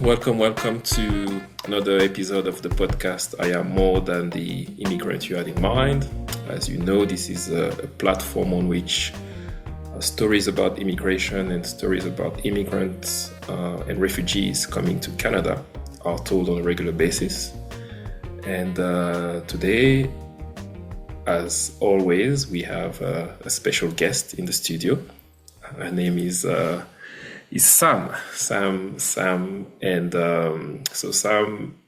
welcome to another episode of the podcast. I am more than the immigrant you had in mind. As you know, this is a platform on which stories about immigration and stories about immigrants and refugees coming to Canada are told on a regular basis. And today, as always, we have a special guest in the studio. Her name is Sam. And so Sam,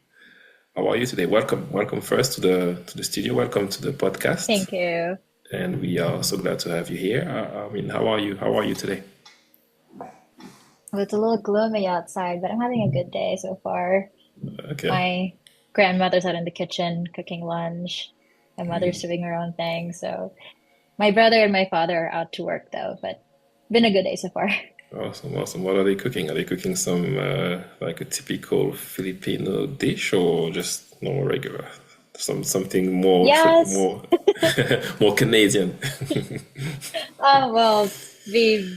how are you today? Welcome first to the studio. Welcome to the podcast. Thank you. And we are so glad to have you here. How are you? How are you today? Well, it's a little gloomy outside, but I'm having a good day so far. Okay. My grandmother's out in the kitchen cooking lunch. My mother's doing her own thing. So my brother and my father are out to work though, but been a good day so far. Awesome. What are they cooking? Are they cooking some like a typical Filipino dish or just normal regular? Something more Yes. more Canadian. Well, we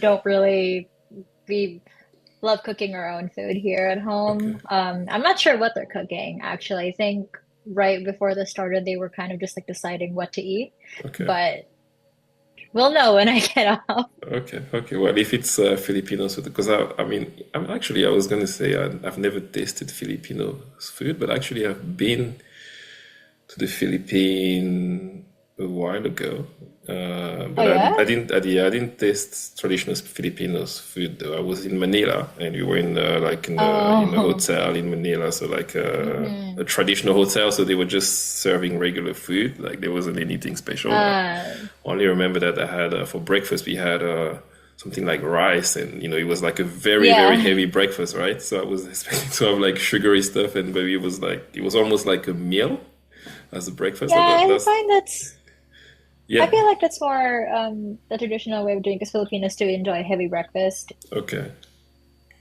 love cooking our own food here at Okay. home. I'm not sure what they're cooking, actually. I think right before this started, they were kind of just like deciding what to eat, Okay. but we'll know when I get off. Okay. Well, if it's Filipino food, because I was going to say I've never tasted Filipino food, but actually I've been to the Philippines a while ago. Oh, But yeah? I didn't taste traditional Filipino food though. I was in Manila and we were in in a Oh, hotel in Manila, so like a mhm. traditional hotel. So they were just serving regular food, like there wasn't anything special. Uh, Only remember that I had for breakfast we had something like rice, and it was like a very yeah. heavy breakfast, right? So I was expecting to have like sugary stuff, and maybe it was almost like a meal as a breakfast. Yeah, So I that's find I yeah. feel like that's more the traditional way of doing because Filipinos do enjoy heavy breakfast. Okay.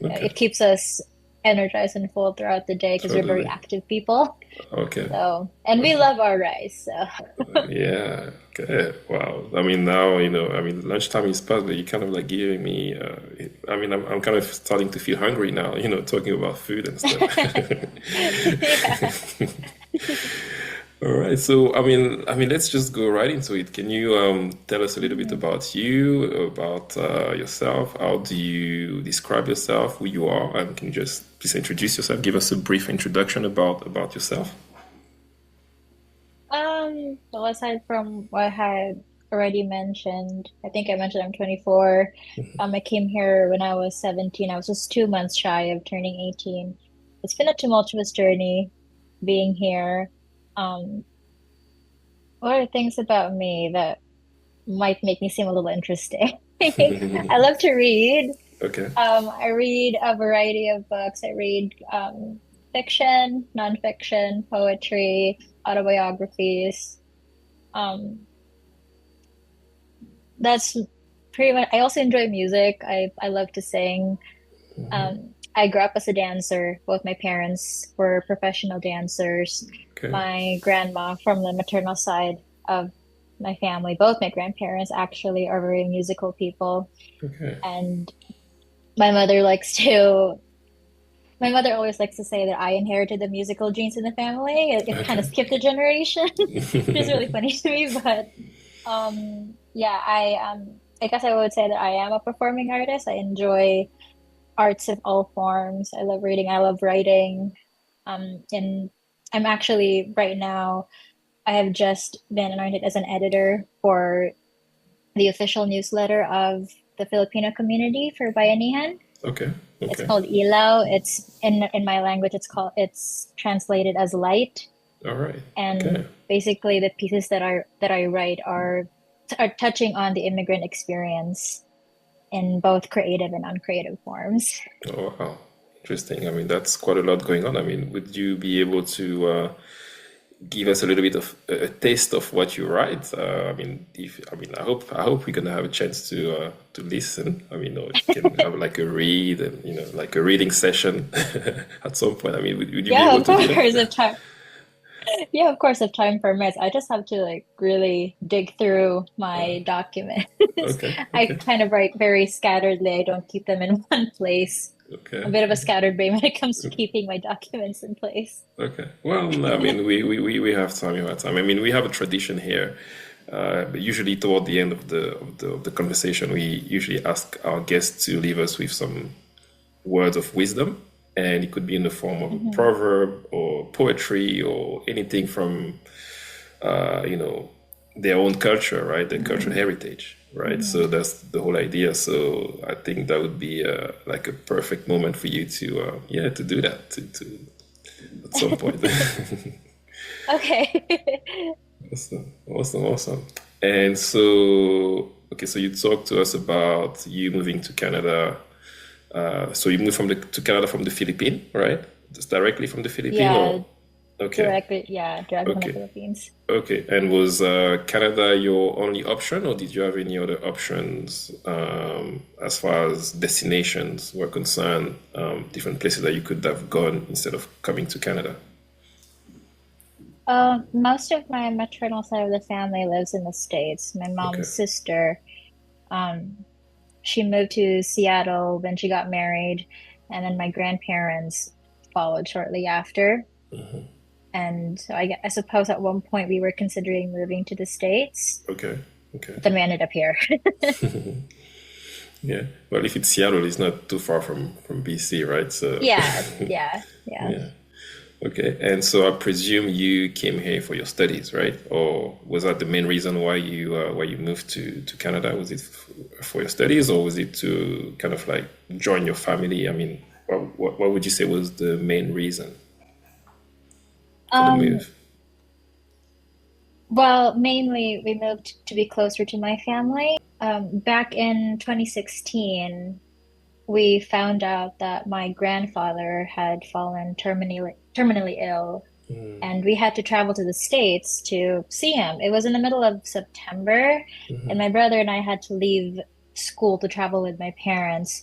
Okay. It keeps us energized and full throughout the day because we're very Totally. active people. Okay. So, and we Okay. love our rice. So, Yeah. Okay. Wow. Now lunchtime is past, but you're kind of like giving me. I'm kind of starting to feel hungry now. Talking about food and stuff. yeah. All right. So, let's just go right into it. Can you tell us a little bit Mhm. about you, about yourself? How do you describe yourself, who you are? And can you just please introduce yourself? Give us a brief introduction about yourself. Well, aside from what I had already mentioned, I think I mentioned I'm 24. I came here when I was 17. I was just 2 months shy of turning 18. It's been a tumultuous journey being here. Um, what are things about me that might make me seem a little interesting? I love to read. Okay. I read a variety of books. I read fiction, nonfiction, poetry, autobiographies. Um, that's pretty much. I also enjoy music. I love to sing. I grew up as a dancer. Both my parents were professional dancers. Okay. My grandma from the maternal side of my family, both my grandparents actually are very musical people. Okay. And my mother likes to, my mother always likes to say that I inherited the musical genes in the family. It kind of Okay. skipped a generation, which is really funny to me. But yeah, I guess I would say that I am a performing artist. I enjoy arts of all forms. I love reading. I love writing. And I'm actually right now, I have just been anointed as an editor for the official newsletter of the Filipino community for Bayanihan. Okay. It's Okay. called Ilaw. It's in my language. It's translated as light. All right. Okay. And basically, the pieces that I write are touching on the immigrant experience in both creative and uncreative forms. Oh, wow. Interesting. That's quite a lot going on. Would you be able to give us a little bit of a taste of what you write? If I hope we're gonna have a chance to listen. Or if we can have like a read and like a reading session at some point. Would you be Yeah, able of to do course. that? If time, yeah, of course. If time permits, I just have to like really dig through Uh, my documents. okay. I Okay. kind of write very scatteredly. I don't keep them in one place. Okay. a bit of a scattered brain when it comes to keeping my documents in place. Okay. Well, no, I mean, we have time. We have time. I mean, we have a tradition here. But usually, toward the end of the conversation, we usually ask our guests to leave us with some words of wisdom, and it could be in the form of a Hmm. proverb or poetry or anything from you know, their own culture, right? Their cultural heritage, right? So Hmm. that's the whole idea. So I think that would be like a perfect moment for you to, yeah, to do that to at some point. Okay. Awesome, awesome, awesome. And so, okay, so you talked to us about you moving to Canada. So you moved to Canada from the Philippines, right? Just directly from the Philippines, Yeah, or okay, directly from the okay. Philippines. Okay, and was Canada your only option, or did you have any other options as far as destinations were concerned, different places that you could have gone instead of coming to Canada? Most of my maternal side of the family lives in the States. My Okay, mom's sister, um, she moved to Seattle when she got married, and then my grandparents followed shortly after. And so I suppose at one point we were considering moving to the States, okay, okay. but then we ended up here. Yeah. Well, if it's Seattle, it's not too far from BC, right? So, Yeah, yeah, yeah. yeah. Okay. And so I presume you came here for your studies, right? Or was that the main reason why you moved to Canada? Was it for your studies, or was it to kind of like join your family? I mean, what would you say was the main reason for the Um, move? well, mainly we moved to be closer to my family. Back in 2016, we found out that my grandfather had fallen terminally ill, and we had to travel to the States to see him. It was in the middle of September, and my brother and I had to leave school to travel with my parents.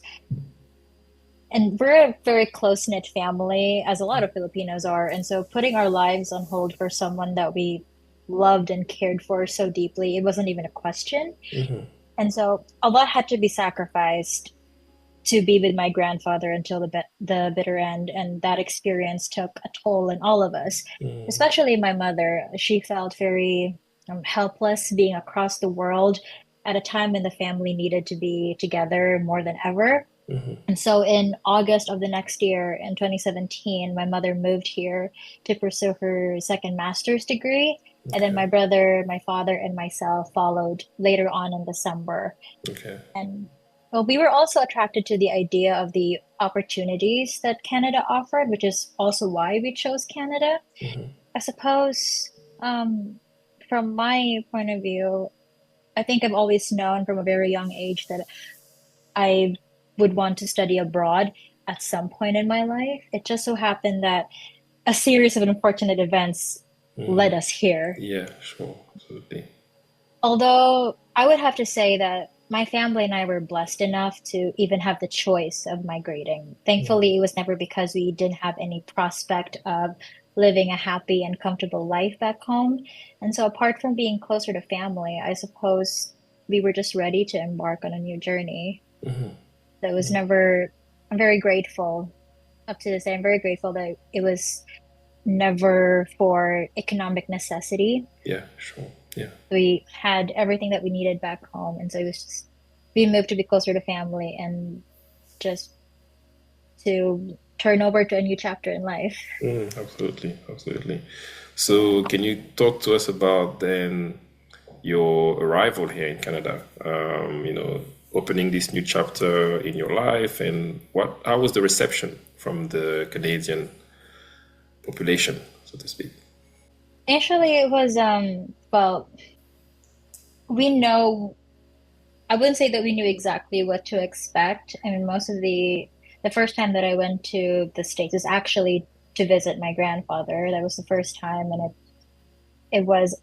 And we're a very close-knit family, as a lot of Filipinos are. And so putting our lives on hold for someone that we loved and cared for so deeply, it wasn't even a question. And so a lot had to be sacrificed to be with my grandfather until the bitter end, and that experience took a toll on all of us, especially my mother. She felt very helpless being across the world at a time when the family needed to be together more than ever. And so in August of the next year, in 2017, my mother moved here to pursue her second master's degree. And then Okay. my brother, my father, and myself followed later on in December. Okay. And well, we were also attracted to the idea of the opportunities that Canada offered, which is also why we chose Canada. I suppose, um, from my point of view, I think I've always known from a very young age that I would want to study abroad at some point in my life. It just so happened that a series of unfortunate events led us here. Yeah, sure, absolutely. Although I would have to say that my family and I were blessed enough to even have the choice of migrating. Thankfully, it was never because we didn't have any prospect of living a happy and comfortable life back home. And so, apart from being closer to family, I suppose we were just ready to embark on a new journey. That was never, I'm very grateful up to this day. I'm very grateful that it was never for economic necessity. Yeah, sure. Yeah. We had everything that we needed back home. And so it was just, we moved to be closer to family and just to turn over to a new chapter in life. Absolutely, absolutely. So, can you talk to us about then your arrival here in Canada? Opening this new chapter in your life, and how was the reception from the Canadian population, so to speak? Initially, it was, well, we know, I wouldn't say that we knew exactly what to expect. I mean, most of the first time that I went to the States is actually to visit my grandfather. That was the first time, and it was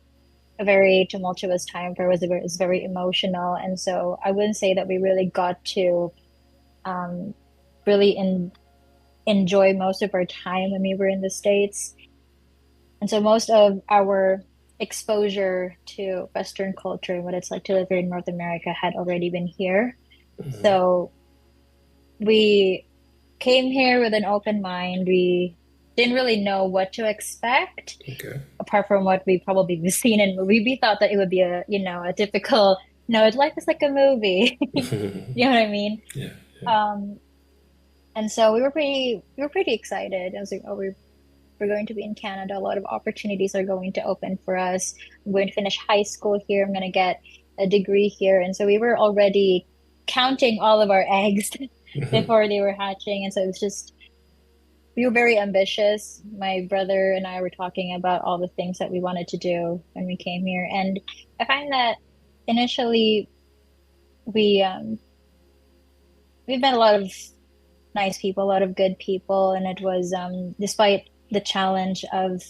a very tumultuous time for us. It was very emotional, and so I wouldn't say that we really got to um, really enjoy most of our time when we were in the States. And so most of our exposure to Western culture and what it's like to live here in North America had already been here. So we came here with an open mind. We didn't really know what to expect, Okay. apart from what we probably seen in movie. We thought that it would be a typical, no, life is like a movie. You know what I mean? Yeah. Yeah. Um, and so we were pretty excited. I was like, oh, we're going to be in Canada. A lot of opportunities are going to open for us. I'm going to finish high school here. I'm going to get a degree here. And so we were already counting all of our eggs before they were hatching. And so it was just, we were very ambitious. My brother and I were talking about all the things that we wanted to do when we came here. And I find that initially we we've met a lot of nice people, a lot of good people, and it was despite the challenge of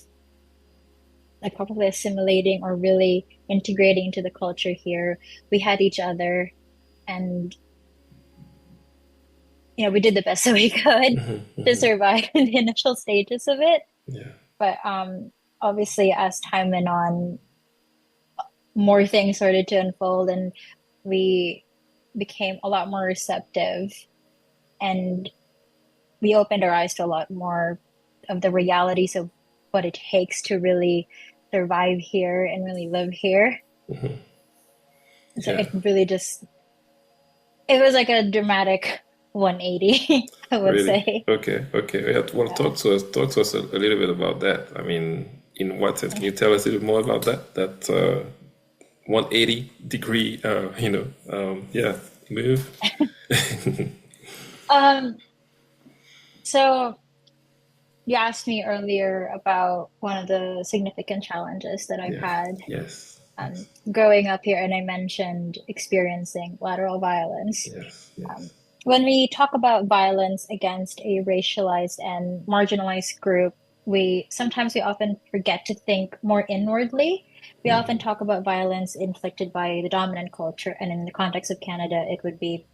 like probably assimilating or really integrating into the culture here, we had each other, and we did the best that we could to survive in the initial stages of it. Yeah. But obviously, as time went on, more things started to unfold, and we became a lot more receptive, and we opened our eyes to a lot more of the realities of what it takes to really survive here and really live here. So Yeah. it was like a dramatic 180, I would Really? say. Okay. Okay. Yeah. Well, Yeah. talk to us a little bit about that. I mean, in what sense? Can you tell us a little more about that? That 180-degree, yeah, move. Um, so you asked me earlier about one of the significant challenges that I've Yeah. had Yes. Yes. growing up here, and I mentioned experiencing lateral violence. Yes. Um, Yes. when we talk about violence against a racialized and marginalized group, we often forget to think more inwardly. We often talk about violence inflicted by the dominant culture, and in the context of Canada, it would be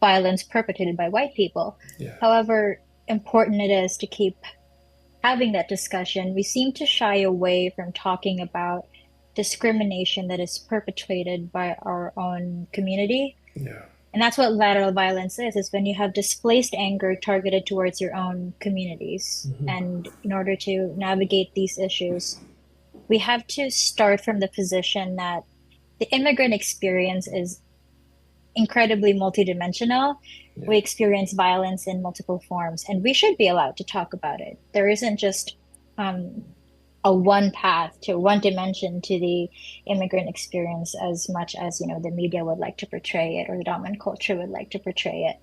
violence perpetrated by white people. Yeah. However important it is to keep having that discussion, we seem to shy away from talking about discrimination that is perpetrated by our own community. Yeah. And that's what lateral violence is when you have displaced anger targeted towards your own communities. And in order to navigate these issues, we have to start from the position that the immigrant experience is incredibly multidimensional. Yeah. We experience violence in multiple forms, and we should be allowed to talk about it. There isn't just a one path to one dimension to the immigrant experience as much as the media would like to portray it or the dominant culture would like to portray it.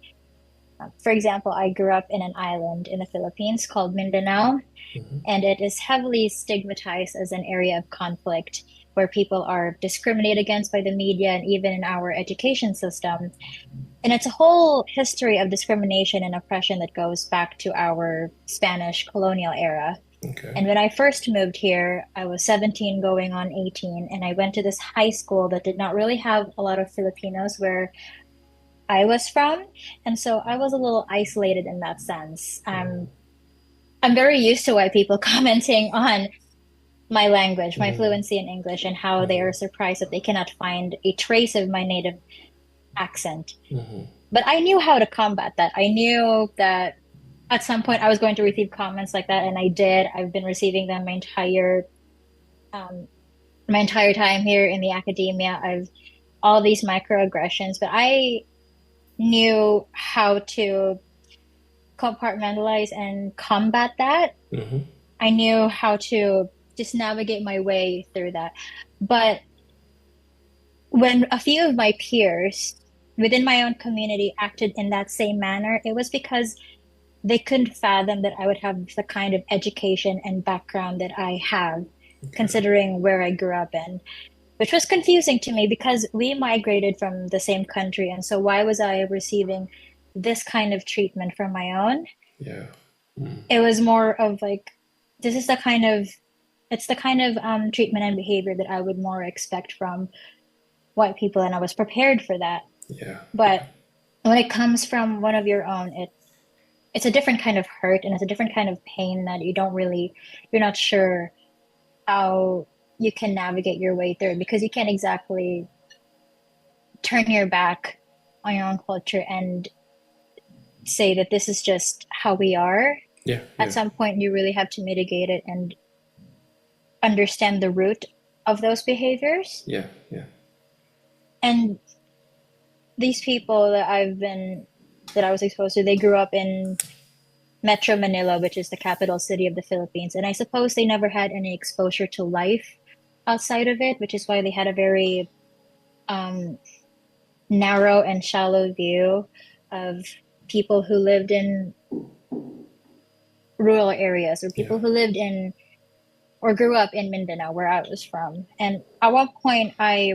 For example, I grew up in an island in the Philippines called Mindanao, and it is heavily stigmatized as an area of conflict where people are discriminated against by the media and even in our education system. And it's a whole history of discrimination and oppression that goes back to our Spanish colonial era. Okay. And when I first moved here, I was 17 going on 18, and I went to this high school that did not really have a lot of Filipinos where I was from. And so I was a little isolated in that sense. I'm very used to white people commenting on my language, my fluency in English, and how they are surprised that they cannot find a trace of my native accent. But I knew how to combat that. I knew that at some point I was going to receive comments like that, and I did. I've been receiving them my entire time here in the academia. I've all these microaggressions, but I knew how to compartmentalize and combat that. I knew how to just navigate my way through that. But when a few of my peers within my own community acted in that same manner, it was because they couldn't fathom that I would have the kind of education and background that I have, considering where I grew up in, which was confusing to me because we migrated from the same country. And so why was I receiving this kind of treatment from my own? Yeah. It was more of like, this is it's the kind of treatment and behavior that I would more expect from white people, and I was prepared for that. Yeah. But when it comes from one of your own, it's a different kind of hurt, and it's a different kind of pain that you're not sure how you can navigate your way through, because you can't exactly turn your back on your own culture and say that this is just how we are. Yeah, At yeah, some point, you really have to mitigate it and understand the root of those behaviors. yeah, yeah, And these people that I was exposed to, they grew up in Metro Manila, which is the capital city of the Philippines. And I suppose they never had any exposure to life outside of it, which is why they had a very um, narrow and shallow view of people who lived in rural areas or yeah. people who lived in or grew up in Mindanao, where I was from. And at one point, um, I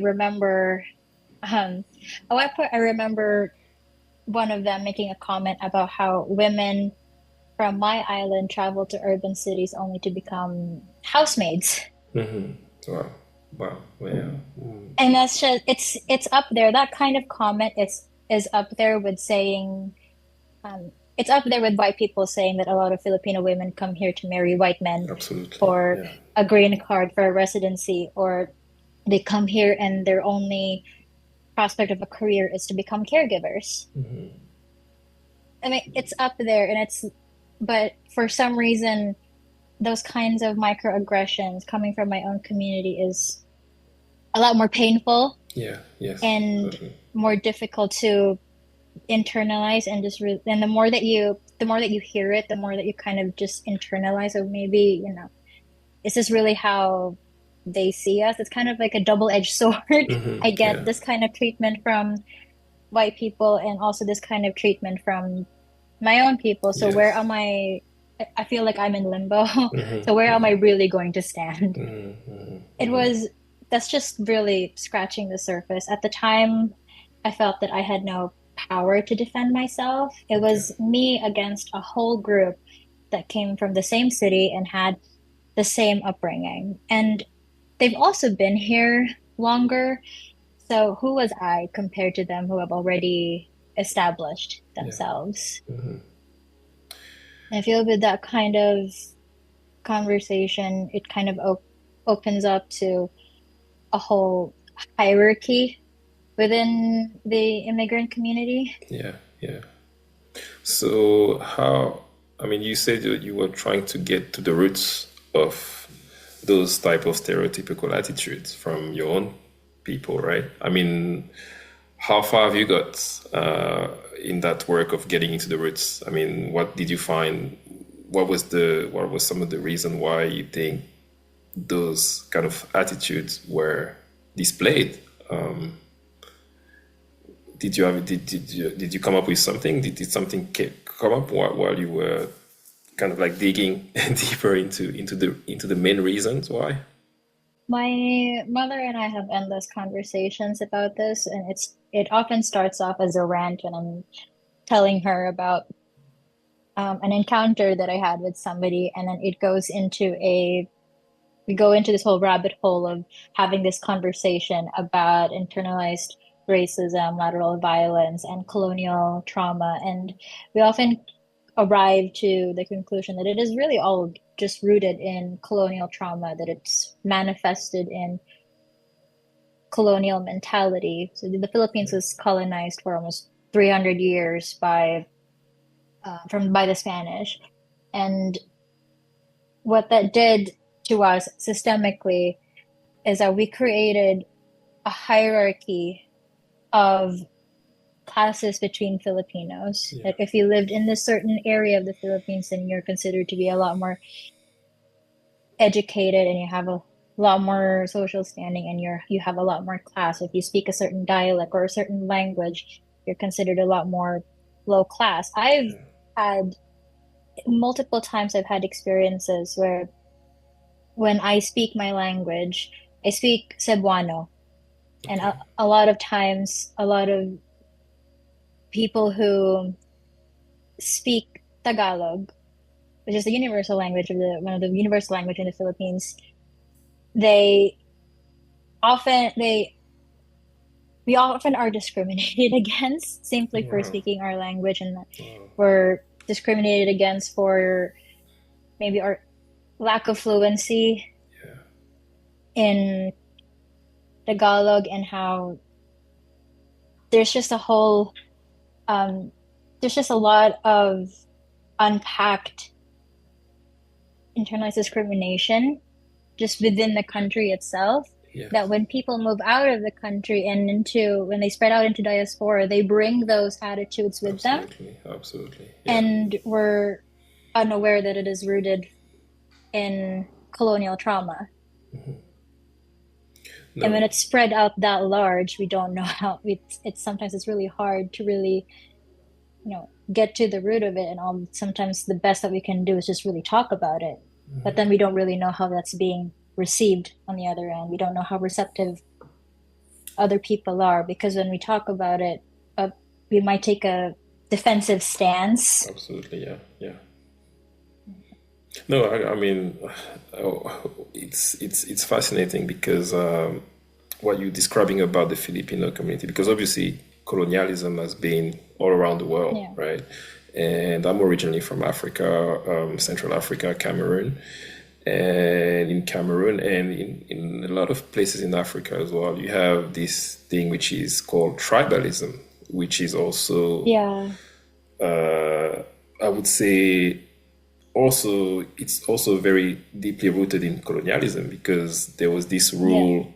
remember one of them making a comment about how women from my island travel to urban cities only to become housemaids. Mm-hmm. Wow, wow, yeah. Mm. And that's just it's up there. That kind of comment is up there with saying it's up there with white people saying that a lot of Filipino women come here to marry white men Absolutely, for yeah. a green card for a residency, or they come here and their only prospect of a career is to become caregivers. Mm-hmm. I mean, it's up there but for some reason, those kinds of microaggressions coming from my own community is a lot more painful Yeah, yes, and absolutely. more difficult to internalize and and the more that you hear it, the more that you kind of just internalize, or maybe, is this really how they see us? It's kind of like a double-edged sword. Mm-hmm. I get Yeah, this kind of treatment from white people and also this kind of treatment from my own people. So where yes. am I feel like I'm in limbo. So where Mm-hmm. am I Mm-hmm. really going to stand? Mm-hmm. It Mm-hmm. was That's just really scratching the surface. At the time, I felt that I had no power to defend myself. It Okay. was me against a whole group that came from the same city and had the same upbringing. And they've also been here longer. So who was I compared to them who have already established Yeah. themselves? Mm-hmm. And I feel with that kind of conversation, it kind of opens up to a whole hierarchy within the immigrant community. Yeah, yeah. So how, I mean, you said that you were trying to get to the roots of those type of stereotypical attitudes from your own people, right? I mean, how far have you got in that work of getting into the roots? I mean, what did you find? What was some of the reason why you think those kind of attitudes were displayed? Um, did you come up with something? Did something come up while you were kind of like digging deeper into the main reasons why? My mother and I have endless conversations about this, and it often starts off as a rant when I'm telling her about an encounter that I had with somebody, and then we go into this whole rabbit hole of having this conversation about internalized racism, lateral violence, and colonial trauma. And we often arrive to the conclusion that it is really all just rooted in colonial trauma, that it's manifested in colonial mentality. So the Philippines was colonized for almost 300 years by the Spanish. And what that did to us systemically is that we created a hierarchy of classes between Filipinos. Yeah, Like if you lived in this certain area of the Philippines, then you're considered to be a lot more educated and you have a lot more social standing and you have a lot more class. If you speak a certain dialect or a certain language, you're considered a lot more low class. Had Multiple times I've had experiences where when I speak my language, I speak Cebuano. And okay, a lot of times, a lot of people who speak Tagalog, which is the universal language of the one of the universal language in the Philippines, they they we often are discriminated against simply for wow, speaking our language, and wow, we're discriminated against for maybe our lack of fluency yeah, in Tagalog, and how there's just a whole um there's just a lot of unpacked internalized discrimination just within the country itself, that Yes, when people move out of the country and into when they spread out into diaspora, they bring those attitudes with them, absolutely, absolutely. Yeah. and we're unaware that it is rooted in colonial trauma. And when No, it's spread out that large, we don't know how it's sometimes it's really hard to really, get to the root of it. And sometimes the best that we can do is just really talk about it. But then we don't really know how that's being received on the other end. We don't know how receptive other people are, because when we talk about it, we might take a defensive stance. absolutely. Yeah, yeah. No, I mean, it's fascinating because what you're describing about the Filipino community, because obviously colonialism has been all around the world, Yeah. right? And I'm originally from Africa, Central Africa, Cameroon, and in Cameroon and in a lot of places in Africa as well, you have this thing which is called tribalism, which is also, Yeah. I would say, also it's also very deeply rooted in colonialism because there was this Yeah. rule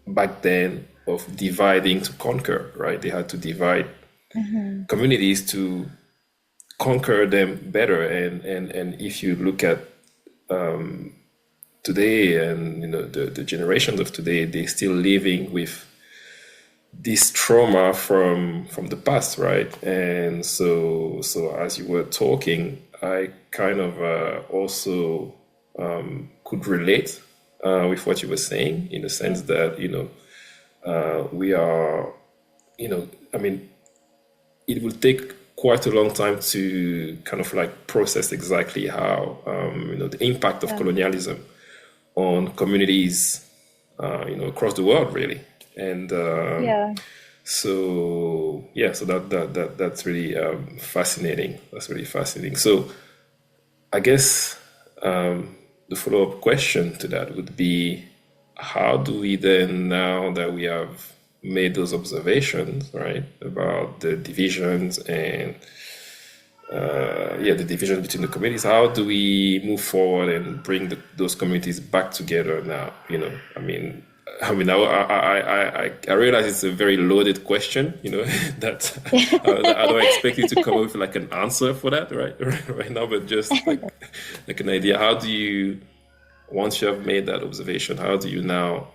back then of dividing to conquer, right? They had to divide Hmm. communities to conquer them better. And if you look at today and the generations of today, they're still living with this trauma from the past, right? And so as you were talking, I kind of also could relate with what you were saying in the sense Yeah. that we are, I mean, it will take quite a long time to kind of like process exactly how the impact of Yeah. colonialism on communities across the world really. And Yeah. so yeah, so that's really fascinating. That's really fascinating. So I guess the follow-up question to that would be, how do we then, now that we have made those observations, right, about the divisions and the division between the communities, how do we move forward and bring those communities back together now? I realize it's a very loaded question, that I don't expect you to come up with like an answer for that right now, but just like an idea. How do you, once you have made that observation, how do you now,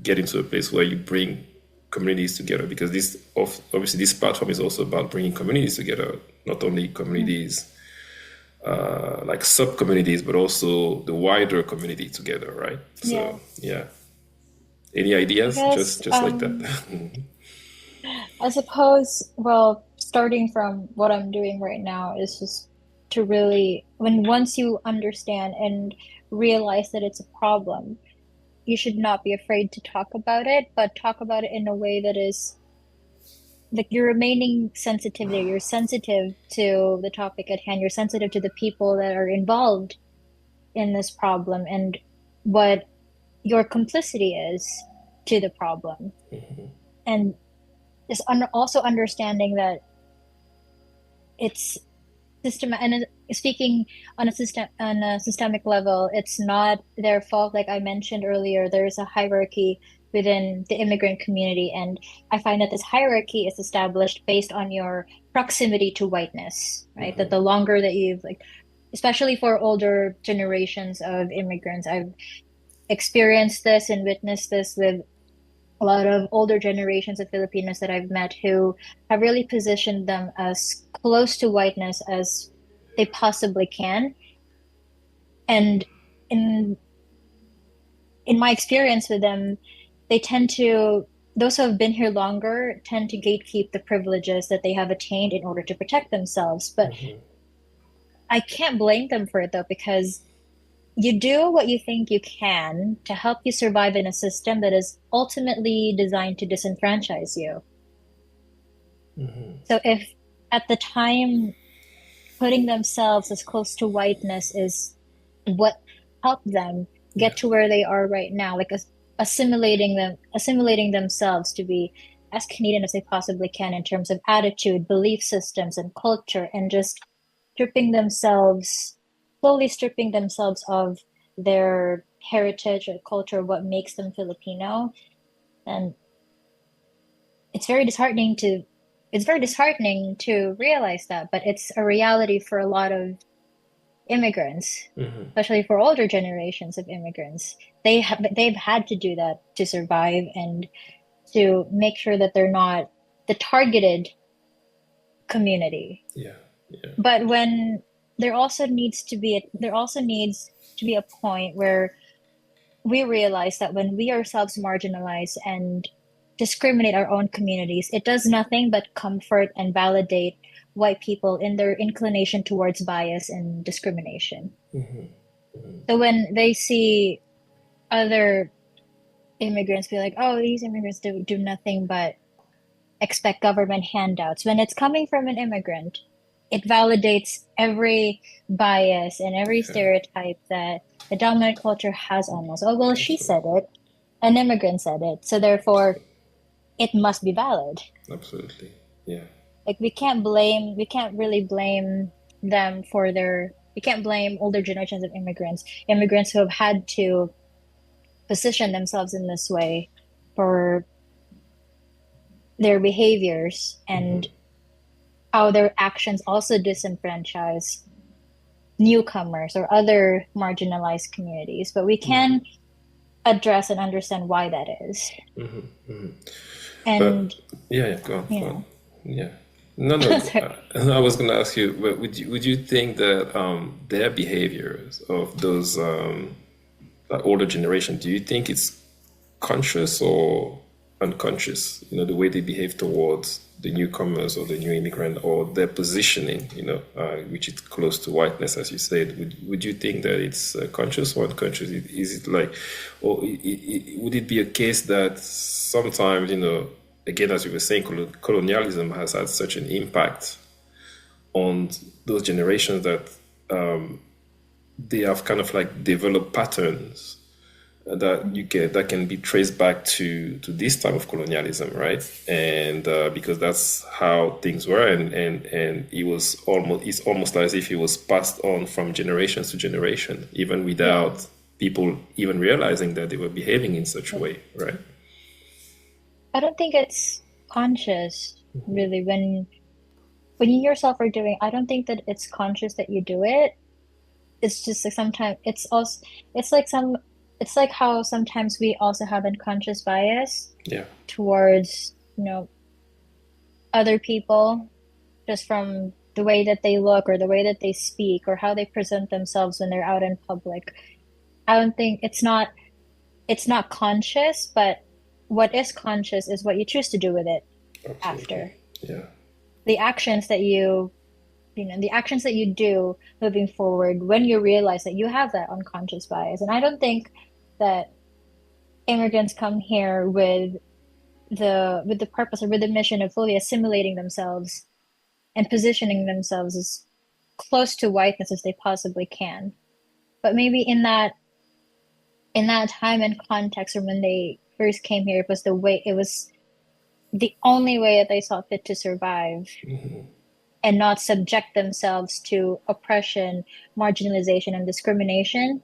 get into a place where you bring communities together? Because obviously this platform is also about bringing communities together, not only Mm. communities like sub communities, but also the wider community together, right? Yeah. So yeah, any I ideas? guess, Just like that. I suppose, well, starting from what I'm doing right now is just to really, once you understand and realize that it's a problem, you should not be afraid to talk about it, but talk about it in a way that is like you're remaining sensitive there. You're sensitive to the topic at hand. You're sensitive to the people that are involved in this problem and what your complicity is to the problem. And just also understanding that it's system and speaking on a systemic level, it's not their fault. Like I mentioned earlier, there's a hierarchy within the immigrant community, and I find that this hierarchy is established based on your proximity to whiteness, right? That the longer that you've like, especially for older generations of immigrants, I've experienced this and witnessed this with a lot of older generations of Filipinos that I've met who have really positioned them as close to whiteness as they possibly can. And in in my experience with them, they tend to those who have been here longer tend to gatekeep the privileges that they have attained in order to protect themselves. But I can't blame them for it though, because you do what you think you can to help you survive in a system that is ultimately designed to disenfranchise you. So if at the time putting themselves as close to whiteness is what helped them Yeah. get to where they are right now, like assimilating themselves to be as Canadian as they possibly can in terms of attitude, belief systems, and culture, and just stripping themselves, slowly stripping themselves of their heritage or culture, what makes them Filipino. And it's very disheartening to realize that, but it's a reality for a lot of immigrants, especially for older generations of immigrants. They've had to do that to survive and to make sure that they're not the targeted community. Yeah. Yeah. But when there also needs to be a point where we realize that when we ourselves marginalize and discriminate our own communities, it does nothing but comfort and validate white people in their inclination towards bias and discrimination. So when they see other immigrants be like, oh, these immigrants do nothing but expect government handouts, when it's coming from an immigrant, it validates every bias and every stereotype that the dominant culture has on us. Oh, well, she said it, an immigrant said it, so therefore it must be valid. Absolutely. Yeah. Like we can't really blame them for we can't blame older generations of immigrants who have had to position themselves in this way for their behaviors and how their actions also disenfranchise newcomers or other marginalized communities. But we can address and understand why that is. And go on. Yeah. No. I was going to ask you, but would you think that their behaviors of those that older generation, do you think it's conscious or unconscious? The way they behave towards the newcomers or the new immigrant, or their positioning, which is close to whiteness, as you said. Would you think that it's conscious or unconscious? Is it like, or would it be a case that sometimes, again, as you were saying, colonialism has had such an impact on those generations that they have kind of like developed patterns that can be traced back to this type of colonialism, right? And because that's how things were, and it's almost as if it was passed on from generations to generation, even without people even realizing that they were behaving in such a way, right? I don't think it's conscious, really. When you yourself are doing, I don't think that it's conscious that you do it. It's just like sometimes it's like how sometimes we also have unconscious bias towards, other people, just from the way that they look or the way that they speak or how they present themselves when they're out in public. I don't think it's not conscious, but what is conscious is what you choose to do with it. Absolutely. After. Yeah. The actions that you do moving forward when you realize that you have that unconscious bias. And I don't think that immigrants come here with the purpose or with the mission of fully assimilating themselves and positioning themselves as close to whiteness as they possibly can. But maybe in that time and context, or when they first came here, it was the only way that they saw fit to survive and not subject themselves to oppression, marginalization, and discrimination.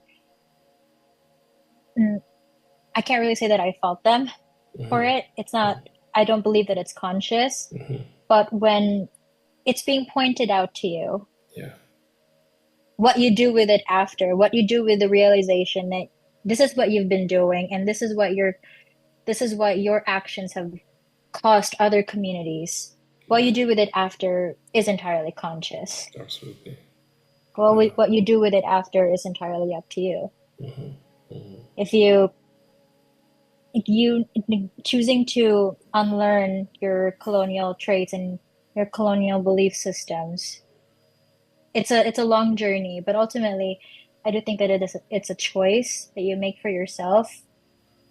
I can't really say that I fault them for it. It's not, I don't believe that it's conscious, but when it's being pointed out to you, what you do with it after, what you do with the realization that this is what you've been doing and this is what your actions have cost other communities. What you do with it after is entirely conscious. Absolutely. Well, what you do with it after is entirely up to you. If you choosing to unlearn your colonial traits and your colonial belief systems, it's a long journey, but ultimately, I do think that it's a choice that you make for yourself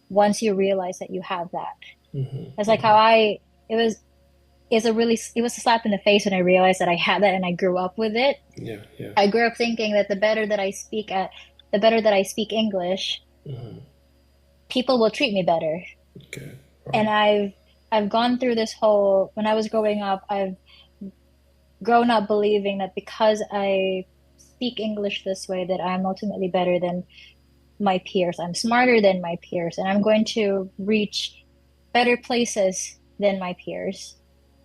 once you realize that you have that. It's like how it was a slap in the face when I realized that I had that and I grew up with it. I grew up thinking that the better that I speak English, people will treat me better. Okay. And I've I've gone through this whole, when I was growing up, I've grown up believing that because I speak English this way, that I'm ultimately better than my peers. I'm smarter than my peers, and I'm going to reach better places than my peers.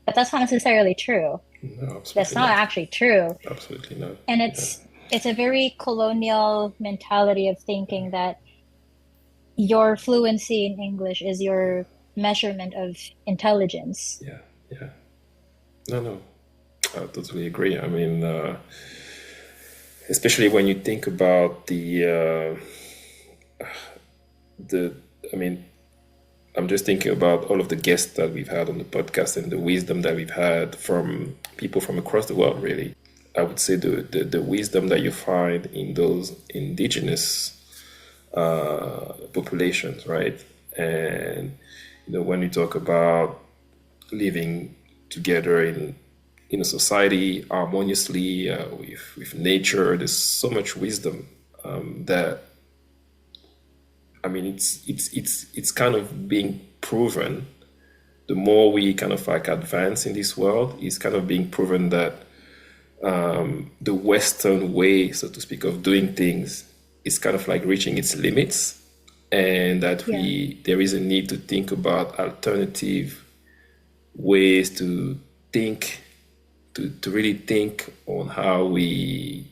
But that's not necessarily true. No, That's absolutely not not. actually true. Absolutely not. And Yeah. it's a very colonial mentality of thinking that your fluency in English is your measurement of intelligence. Yeah. Yeah. No, no. I totally agree. I mean, especially when you think about the. I mean, I'm just thinking about all of the guests that we've had on the podcast and the wisdom that we've had from people from across the world, really. I would say the wisdom that you find in those indigenous populations, right? And, when you talk about living together in a society harmoniously with nature, there's so much wisdom that I mean, it's kind of being proven. The more we kind of like advance in this world, it's kind of being proven that the Western way, so to speak, of doing things is kind of like reaching its limits, and that Yeah. there is a need to think about alternative ways to think, to really think on how we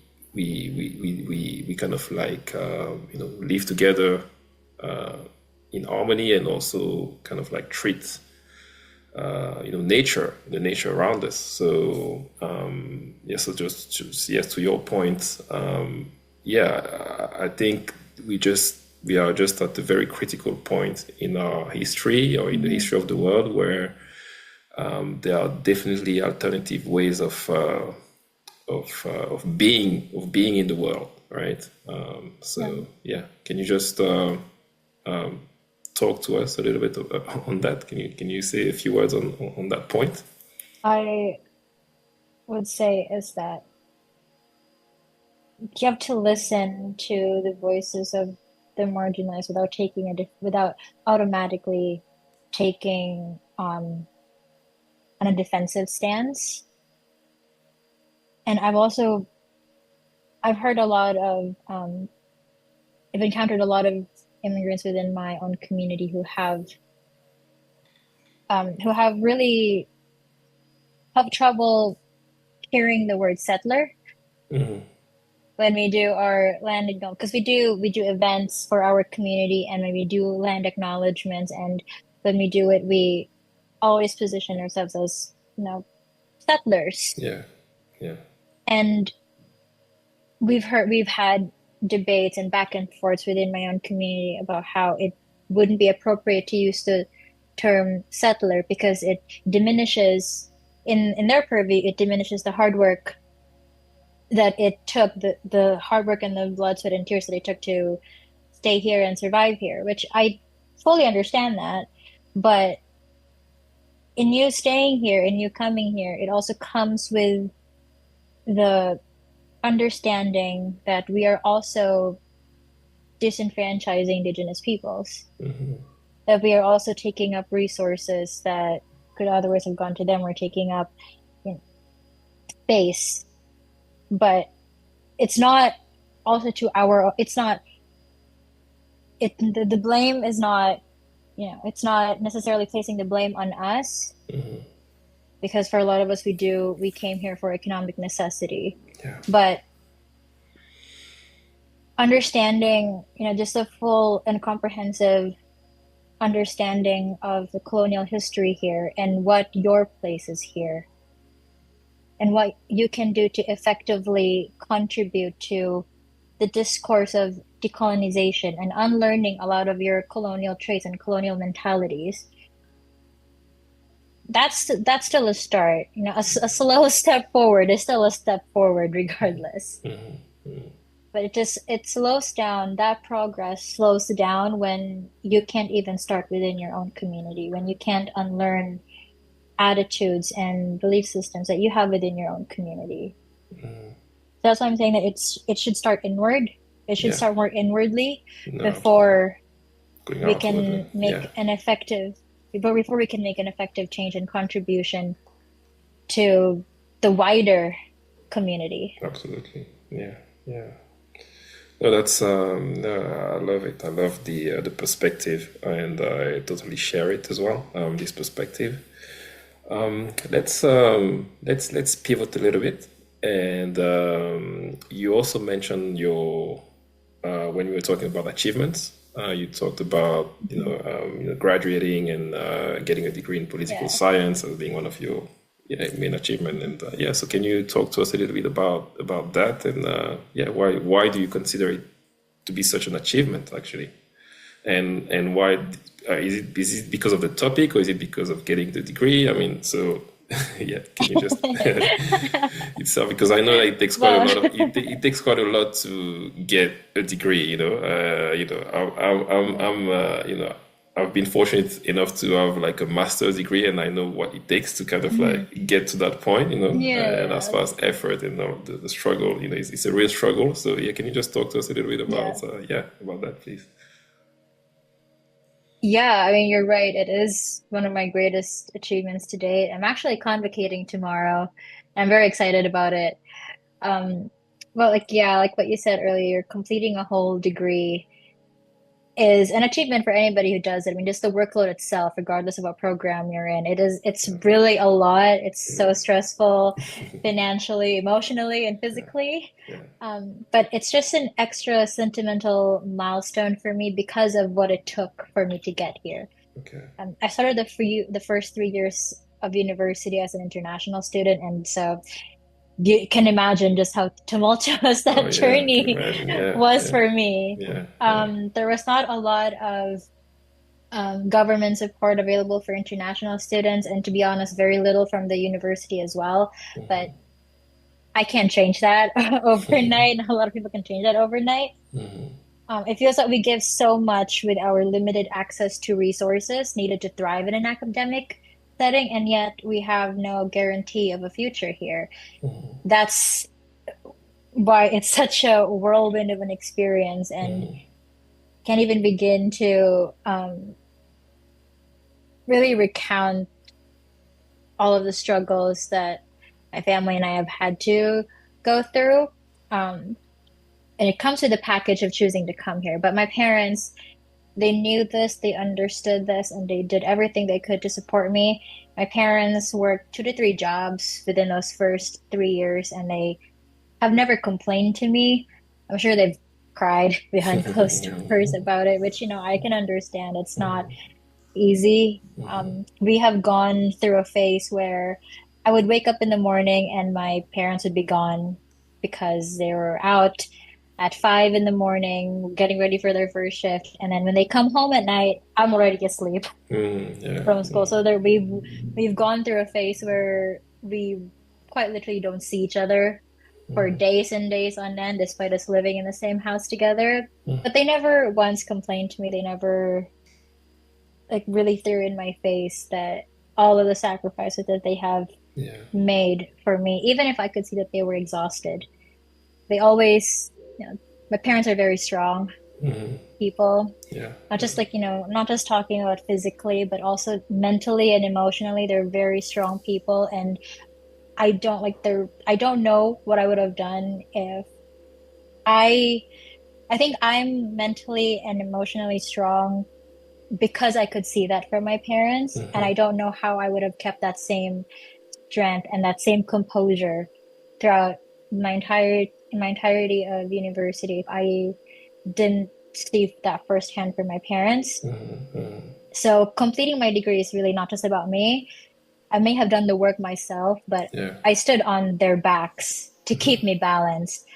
kind of like live together in harmony, and also kind of like treat nature, the nature around us. So yeah, so just yes, to your point, yeah, I think we are just at a very critical point in our history, or in the Mhm. history of the world, where there are definitely alternative ways of being in the world, right? Yeah. So yeah, can you just talk to us a little bit on that? Can you say a few words on that point? I would say is that you have to listen to the voices of the marginalized without without automatically taking on a defensive stance. And I've heard a lot of I've encountered a lot of immigrants within my own community who have really have trouble hearing the word settler when we do our land acknowledgement, because we do events for our community, and when we do land acknowledgements, and when we do it, we always position ourselves as, settlers. Yeah, yeah, And we've had debates and back and forths within my own community about how it wouldn't be appropriate to use the term settler because it diminishes, in their purview, it diminishes the hard work that it took, the hard work and the blood, sweat, and tears that it took to stay here and survive here, which I fully understand that. But in you staying here, in you coming here, it also comes with the understanding that we are also disenfranchising indigenous peoples, that we are also taking up resources that could otherwise have gone to them. We're taking up, space, but it's not also to our, it's not, the blame is not, it's not necessarily placing the blame on us, because for a lot of us, we came here for economic necessity. yeah, But understanding, just a full and comprehensive understanding of the colonial history here, and what your place is here, and what you can do to effectively contribute to the discourse of decolonization and unlearning a lot of your colonial traits and colonial mentalities. That's still a start. A slow step forward is still a step forward regardless. But it slows down. That progress slows down when you can't even start within your own community, when you can't unlearn attitudes and belief systems that you have within your own community. So that's why I'm saying that it should start inward. It should yeah. start more inwardly No, absolutely. before Going we outwardly. can Yeah, make an effective before we can make an effective change and contribution to the wider community. Absolutely. Yeah. Yeah. No, that's no, I love it. I love the perspective, and I totally share it as well. This perspective. Let's pivot a little bit. And you also mentioned your when you were talking about achievements. You talked about graduating and getting a degree in political Yeah. science as being one of your main achievement. And yeah, so can you talk to us a little bit about that? And yeah, why do you consider it to be such an achievement actually? And why is it because of the topic, or is it because of getting the degree? I mean, so yeah, can you just itself, because I know that it takes quite a Well, lot of it takes quite a lot to get a degree. I've been fortunate enough to have like a master's degree, and I know what it takes to kind of mhm. like get to that point. And as Yeah, far as effort and the struggle, it's a real struggle. So yeah, can you just talk to us a little bit yeah. about that, please? Yeah, I mean, you're right. It is one of my greatest achievements to date. I'm actually convocating tomorrow. I'm very excited about it. Um, well, like, yeah, like what you said earlier, completing a whole degree is an achievement for anybody who does it. I mean, just the workload itself, regardless of what program you're in, it's really a lot. It's so stressful financially, emotionally, and Yeah, physically. yeah, But it's just an extra sentimental milestone for me because of what it took for me to get here. okay. I started the first 3 years of university as an international student, and so you can imagine just how tumultuous Oh that yeah, I can journey imagine. Yeah, was yeah, for me. yeah, yeah. There was not a lot of government support available for international students, and to be honest, very little from the university as well. But I can't change that overnight. Not a lot of people can change that overnight. It feels like we give so much with our limited access to resources needed to thrive in an academic setting, and yet we have no guarantee of a future here. That's why it's such a whirlwind of an experience, and can't even begin to really recount all of the struggles that my family and I have had to go through. Um, and it comes with the package of choosing to come here. But my parents, they knew this, they understood this, and they did everything they could to support me. My parents worked 2 to 3 jobs within those first 3 years, and they have never complained to me. I'm sure they've cried behind closed doors about it, which, I can understand. It's not easy. We have gone through a phase where I would wake up in the morning and my parents would be gone because they were out at 5 in the morning getting ready for their first shift. And then when they come home at night, I'm already asleep Yeah. from school. So we've gone through a phase where we quite literally don't see each other for days and days on end, despite us living in the same house together. But they never once complained to me. They never like really threw in my face that all of the sacrifices that they have Yeah. made for me, even if I could see that they were exhausted. They always, my parents are very strong people, Yeah. not just like, not just talking about physically, but also mentally and emotionally. They're very strong people. And I don't know what I would have done if I, I think I'm mentally and emotionally strong because I could see that from my parents. And I don't know how I would have kept that same strength and that same composure throughout my entirety of university if I didn't see that firsthand from my parents. So completing my degree is really not just about me. I may have done the work myself, but Yeah. I stood on their backs to keep me balanced.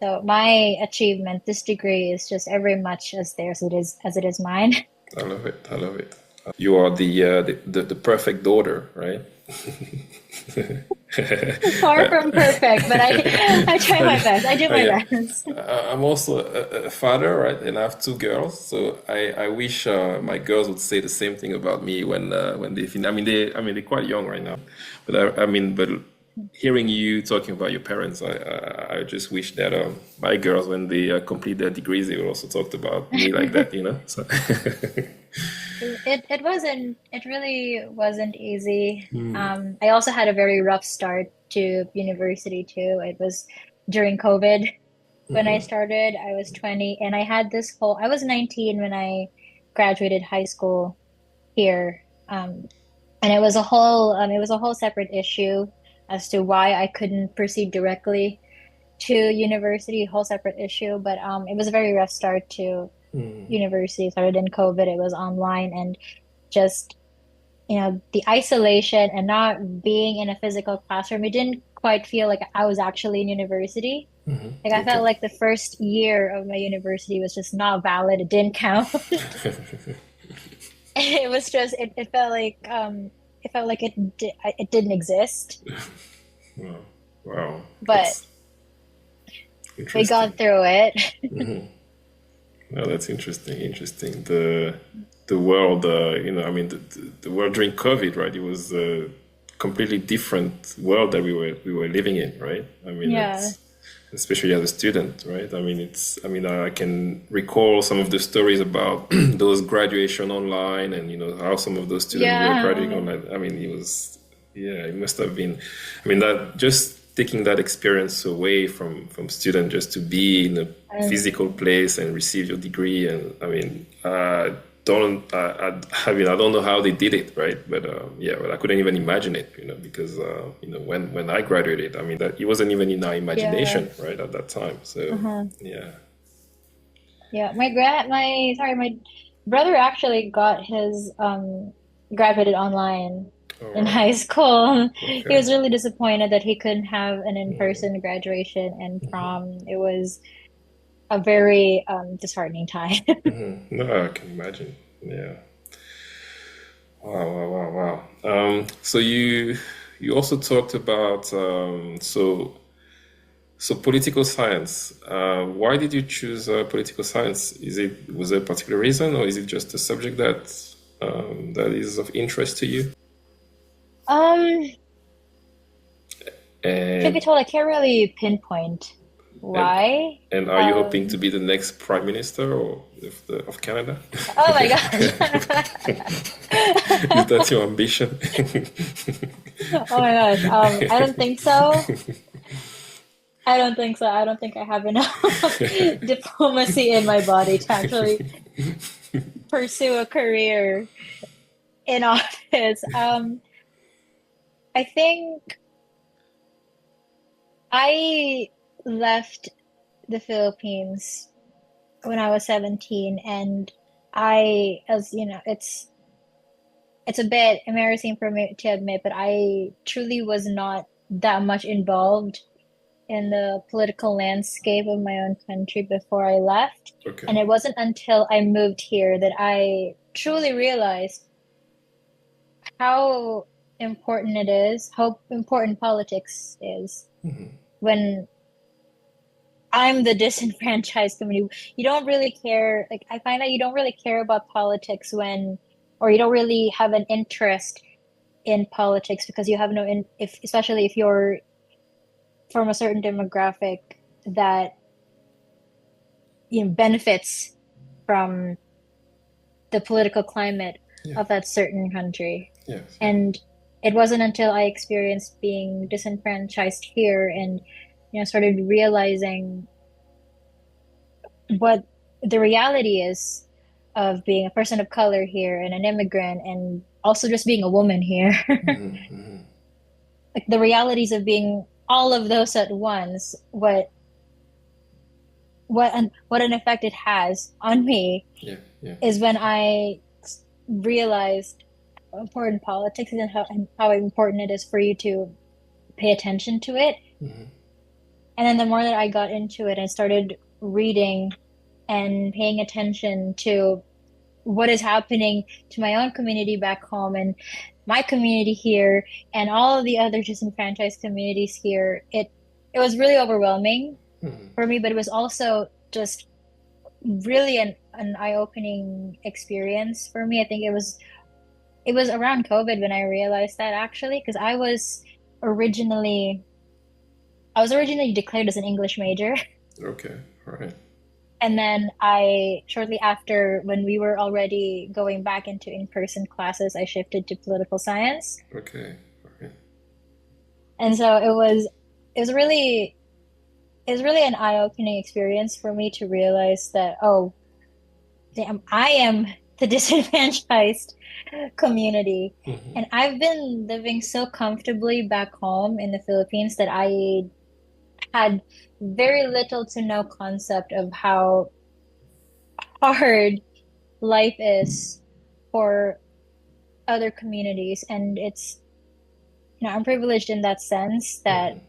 So my achievement, this degree, is just every much as theirs as it is mine. I love it. I love it. You are the perfect daughter, right? Far from perfect, but I try my best. I do my Yeah. best. I'm also a father, right? And I have two girls, so I wish my girls would say the same thing about me when they finish. They're quite young right now, but but hearing you talking about your parents, I just wish that my girls, when they complete their degrees, they will also talk about me like that, So It really wasn't easy. Mm, I also had a very rough start to university too. It was during COVID when I mhm, started. I was 20 and I was 19 when I graduated high school here. And it was a whole separate issue as to why I couldn't proceed directly to university, whole separate issue. But it was a very rough start to mm, university. It started in COVID. It was online and just, the isolation and not being in a physical classroom, it didn't quite feel like I was actually in university. mhm. Like I felt Okay. like the first year of my university was just not valid. It didn't count. It was just it felt like it didn't exist. Wow. Wow. But That's we interesting. got through it. Well, that's interesting. Interesting. The world, I mean, the world during COVID, right? It was a completely different world that we were living in, right? I mean, Yeah. it's especially as a student, right? I mean, I mean, I can recall some of the stories about those graduation online, and how some of those students were Yeah. graduating online. I mean, yeah, it must have been. I mean, that just taking that experience away from student just to be in a And physical place and receive your degree, and I mean, don't I mean I don't know how they did it, right? But yeah, well, I couldn't even imagine it, because when I graduated, I mean that it wasn't even in our yeah. imagination, right, at that time. So Uh-huh. yeah. Yeah. My brother actually got his graduated online All in right. high school. He Okay. was really disappointed that he couldn't have an in-person graduation and prom. It was a very disheartening time. No, I can imagine. Yeah. Wow, wow, wow, wow. So you also talked about so political science. Why did you choose political science? Was there a particular reason, or is it just a subject that is of interest to you? Um, Truth be And told, I can't really pinpoint and why. and are you hoping to Um, be the next prime minister or of Canada? oh my gosh. Is that your ambition? Oh my gosh. I don't think so. I don't think so. I don't think I have enough diplomacy in my body to actually pursue a career in office. I think I left the Philippines when I was 17, and as you know, it's a bit embarrassing for me to admit, but I truly was not that much involved in the political landscape of my own country before I left. Okay. And it wasn't until I moved here that I truly realized how how important politics is when I'm the disenfranchised community. You don't really care. Like, I find that you don't really care about politics or you don't really have an interest in politics because you have no, especially if you're from a certain demographic that, benefits from the political climate Yeah. of that certain country. Yes. Yeah. And it wasn't until I experienced being disenfranchised here and, started realizing what the reality is of being a person of color here and an immigrant and also just being a woman here. Like the realities of being all of those at once, what an effect it has on me Yeah. Yeah. is when I realized how important politics is and how important it is for you to pay attention to it. And then the more that I got into it, I started reading and paying attention to what is happening to my own community back home and my community here and all of the other disenfranchised communities here. It was really overwhelming for me, but it was also just really an eye-opening experience for me. I think it was around COVID when I realized that actually, because I was originally declared as an English major. Okay. All right. And then I, shortly after, when we were already going back into in-person classes, I shifted to political science. Okay. Okay. And so it was really, it was really an eye-opening experience for me to realize that, oh, damn, I am the disadvantaged community. Hmm. And I've been living so comfortably back home in the Philippines that I had very little to no concept of how hard life is for other communities. And it's, I'm privileged in that sense that Hmm.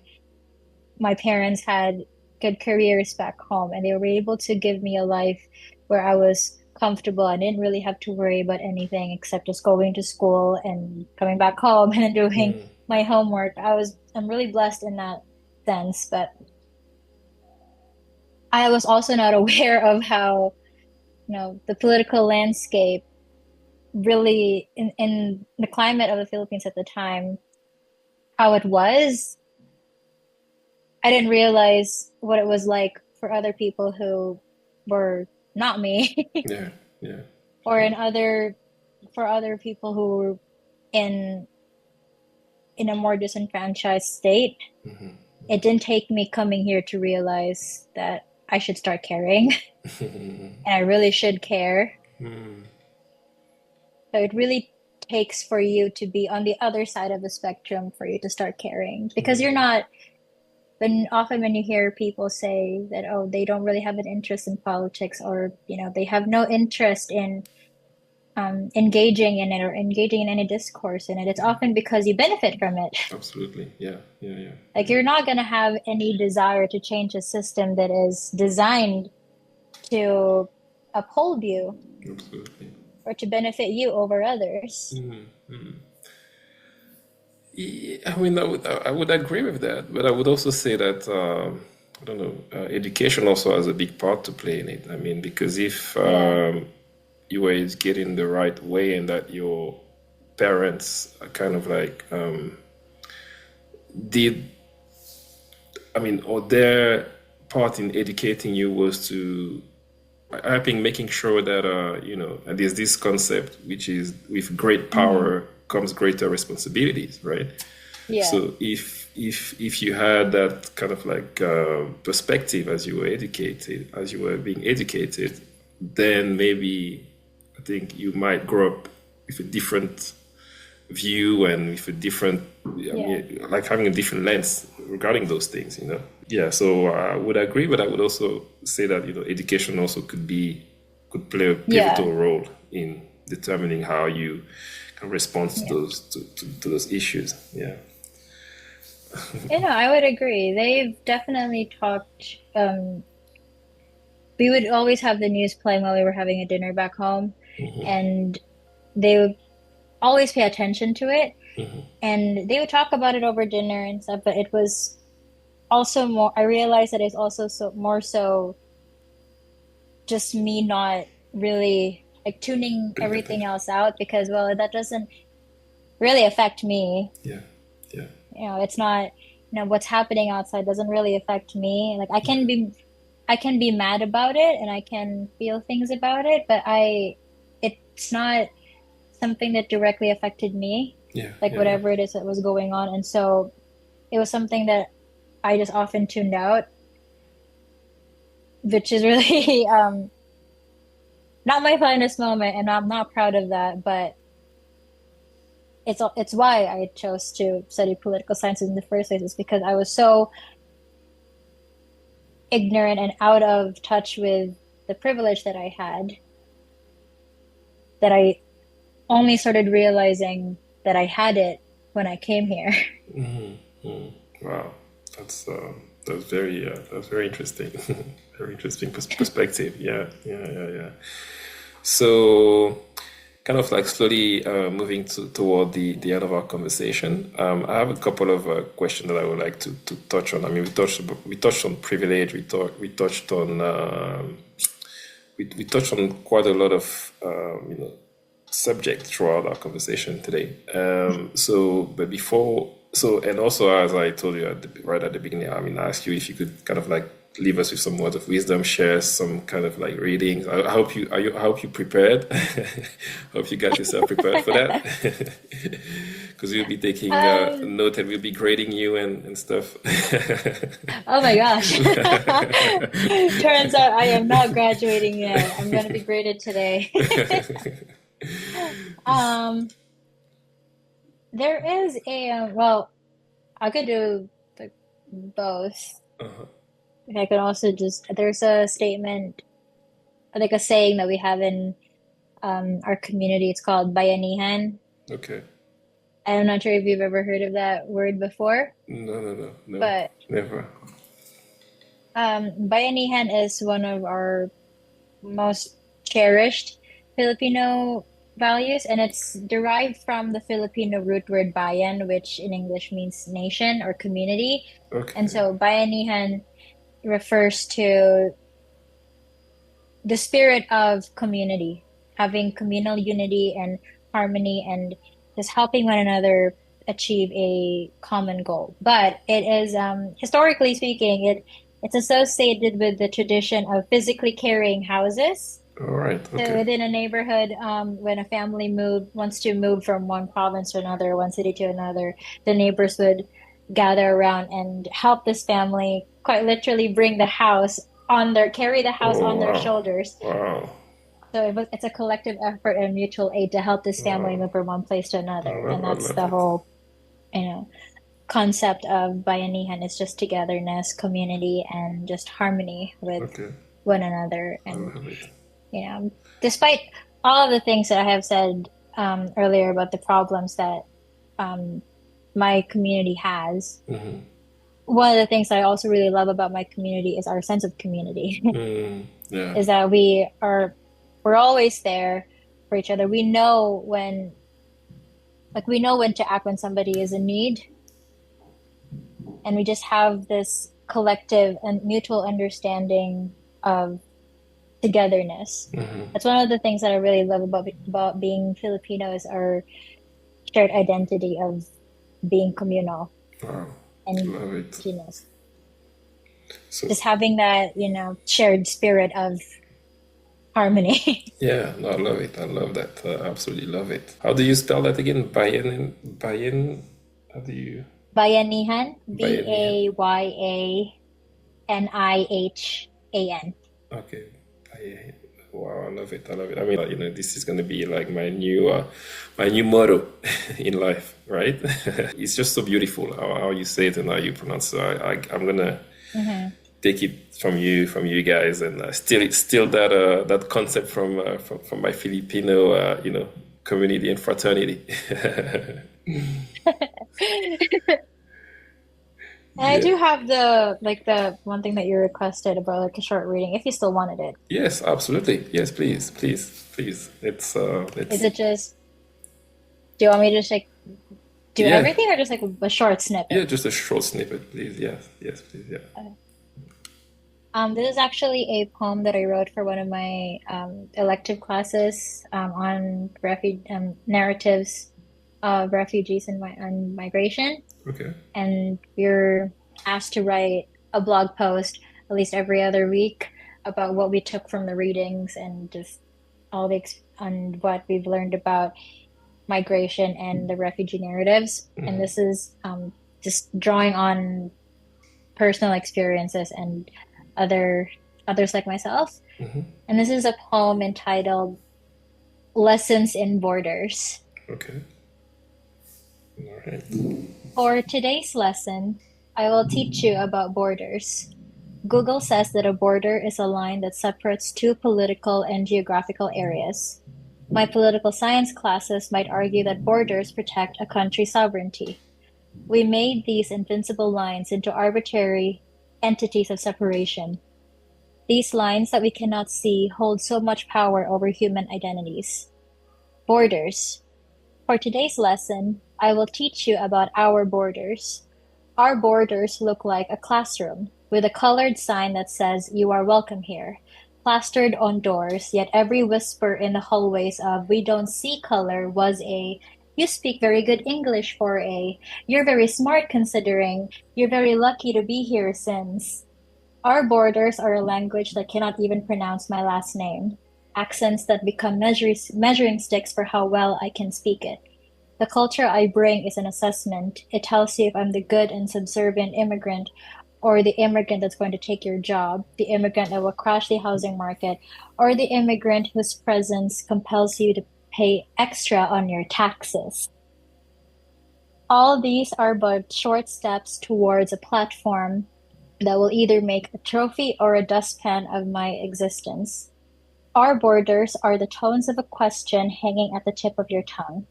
my parents had good careers back home and they were able to give me a life where I was comfortable. I didn't really have to worry about anything except just going to school and coming back home and then doing Hmm. my homework. I'm really blessed in that sense, but I was also not aware of how, the political landscape really in the climate of the Philippines at the time, how it was. I didn't realize what it was like for other people who were not me Yeah. Yeah. or in other for other people who were in in a more disenfranchised state. Hmm. It didn't take me coming here to realize that I should start caring and I really should care. Hmm. So it really takes for you to be on the other side of the spectrum for you to start caring because you're Hmm. not when often when you hear people say that, oh, they don't really have an interest in politics or they have no interest in engaging in it or engaging in any discourse in it, it's often because you benefit from it. Absolutely. Yeah. Yeah. Yeah. Like you're not going to have any desire to change a system that is designed to uphold you Absolutely. or to benefit you over others. Mm-hmm. Yeah, I mean, I would agree with that, but I would also say that I don't know, education also has a big part to play in it. I mean, because if Yeah, you were getting the right way and that your parents are kind of like did, I mean, or their part in educating you was to, I think, making sure that there's this concept which is with great hmm, power comes greater responsibilities, right? yeah, So if you had that kind of like perspective as you were educated, as you were being educated, then maybe I think you might grow up with a different view and with a different, I yeah, mean, like having a different lens regarding those things. Yeah, so I would agree, but I would also say that education also could play a yeah, pivotal role in determining how you can respond to yeah. to those issues. Yeah. I would agree. They've definitely talked. We would always have the news playing while we were having a dinner back home, and they would always pay attention to it, and they would talk about it over dinner and stuff. But it was also more. I realized that it's also more so just me not really like tuning Paying everything attention. else out because, well, that doesn't really affect me. Yeah. Yeah. It's not. What's happening outside doesn't really affect me. Like Yeah. I can be mad about it and I can feel things about it, but it's not something that directly affected me, Yeah. like Yeah. Yeah. whatever it is that was going on. And so it was something that I just often tuned out, which is really not my finest moment, and I'm not proud of that, but it's why I chose to study political sciences in the first place, is because I was so ignorant and out of touch with the privilege that I had that I only started realizing that I had it when I came here. Wow. That's that's very interesting. Very interesting perspective. Yeah. Yeah. Yeah. Yeah. So, kind of like slowly moving toward the end of our conversation, I have a couple of questions that I would like to touch on. I mean, we touched on privilege. We touched on we touched on quite a lot of subject throughout our conversation today. But before, and also as I told you right at the beginning, I mean, I asked you if you could kind of like leave us with some words of wisdom, share some kind of like readings. I hope I hope you prepared. Hope you got yourself prepared for that. Because we'll be taking a Um, note and we'll be grading you and stuff. oh my gosh. Turns out I am not graduating yet. I'm going to be graded today. Um, there is well, I could do like both. Uh-huh. I could also just, there's a statement, like a saying that we have in our community. It's called bayanihan. Okay. I'm not sure if you've ever heard of that word before, No, no, no, no, but never. bayanihan is one of our most cherished Filipino values, and it's derived from the Filipino root word bayan, which in English means nation or community. And Okay. so bayanihan refers to the spirit of community, having communal unity and harmony and just helping one another achieve a common goal. But it is, historically speaking, it's associated with the tradition of physically carrying houses. All right. So Okay. within a neighborhood, when a family wants to move from one province to another, one city to another, the neighbors would gather around and help this family quite literally bring the house carry the house Oh on their wow. shoulders. Wow. So it's a collective effort and mutual aid to help this family Wow. move from one place to another. And I that's love the it. whole, you know, concept of bayanihan is just togetherness, community, and just harmony with Okay. one another. I And love it. despite all of the things that I have said earlier about the problems that um, my community has, Hmm. one of the things that I also really love about my community is our sense of community. Mm, yeah. Is that we're always there for each other. We know when to act when somebody is in need, and we just have this collective and mutual understanding of togetherness. Hmm. That's one of the things that I really love about being Filipino is our shared identity of being communal Wow. and Love it. you know So just having that shared spirit of harmony. yeah, no, I love it. I love that. I absolutely love it. How do you spell that again? Bayan, Bayan. How do you Bayanihan, Bayanihan? Bayanihan. Okay, Bayan. Wow, I love it. I love it. I mean, this is gonna be like my new motto in life, right? It's just so beautiful how you say it and how you pronounce it. I'm gonna Hmm. take it from you guys and still that concept from my Filipino community and fraternity. And I Yeah. do have the one thing that you requested about like a short reading, if you still wanted it. Yes, absolutely. Yes, please, please, please. Is It's it just, do you want me to just like do yeah, everything or just like a short yeah. snippet? Just a short snippet, please. Yes, yes, please. Yeah. Okay. This is actually a poem that I wrote for one of my elective classes on narratives of refugees and migration. Okay. And we're asked to write a blog post at least every other week about what we took from the readings and just and what we've learned about migration and the refugee narratives. And Hmm. this is just drawing on personal experiences and other others like myself. Hmm. And this is a poem entitled Lessons in Borders. Okay. All right. For today's lesson, I will teach you about borders. Google says that a border is a line that separates two political and geographical areas. My political science classes might argue that borders protect a country's sovereignty. We made these invincible lines into arbitrary entities of separation. These lines that we cannot see hold so much power over human identities. Borders. For today's lesson, I will teach you about our borders. Our borders look like a classroom with a colored sign that says, "You are welcome here," plastered on doors, yet every whisper in the hallways of "We don't see color" was a "You speak very good English for a You're very smart considering You're very lucky to be here since." Our borders are a language that cannot even pronounce my last name, accents that become measuring sticks for how well I can speak it. The culture I bring is an assessment. It tells you if I'm the good and subservient immigrant or the immigrant that's going to take your job, the immigrant that will crash the housing market, or the immigrant whose presence compels you to pay extra on your taxes. All these are but short steps towards a platform that will either make a trophy or a dustpan of my existence. Our borders are the tones of a question hanging at the tip of your tongue.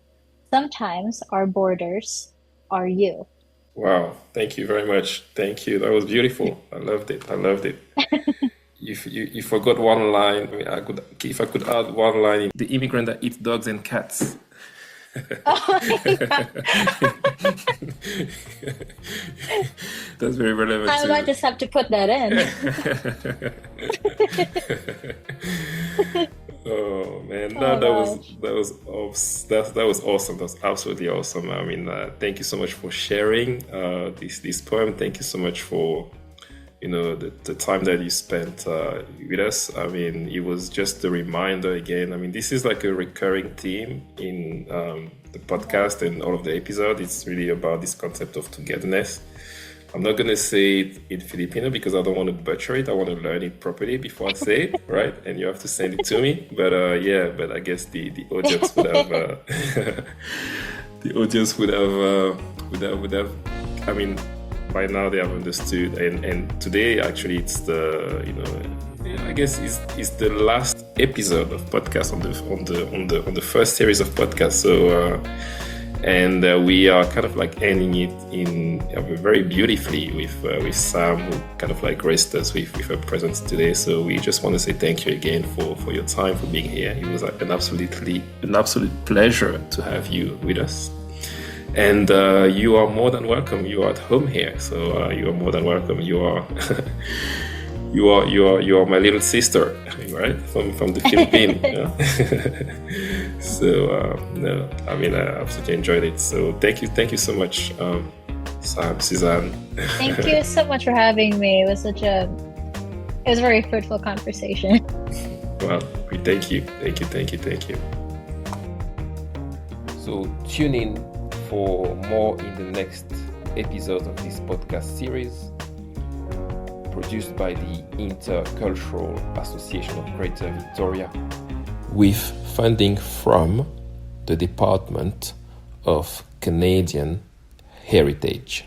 Sometimes our borders are you. Wow, thank you very much. Thank you. That was beautiful. I loved it. I loved it. You forgot one line. I mean, if I could add one line, the immigrant that eats dogs and cats. Oh my God. That's very relevant I might too. just have to put that in. Oh man, no, Oh gosh. that was awesome. That was absolutely awesome. I mean, thank you so much for sharing this poem. Thank you so much for the time that you spent with us. I mean, it was just a reminder again. I mean, this is like a recurring theme in the podcast and all of the episodes. It's really about this concept of togetherness. I'm not going to say it in Filipino because I don't want to butcher it. I want to learn it properly before I say it, right? And you have to send it to me. But but I guess the audience would have the audience would have. I mean, by now they have understood. And today actually it's I guess it's the last episode of podcast on the first series of podcasts. So. We are kind of like ending it in very beautifully with Sam, who kind of like graced us with her presence today. So we just want to say thank you again for your time, for being here. It was an absolute pleasure to have you with us. And you are more than welcome. You are at home here, so you are more than welcome. You are. You are my little sister, right? From the Philippines. Yeah? So no, I mean I absolutely enjoyed it. So thank you so much, Sam, Suzanne. Thank you so much for having me. It was a very fruitful conversation. Well, thank you. So tune in for more in the next episodes of this podcast series, produced by the Intercultural Association of Greater Victoria, with funding from the Department of Canadian Heritage.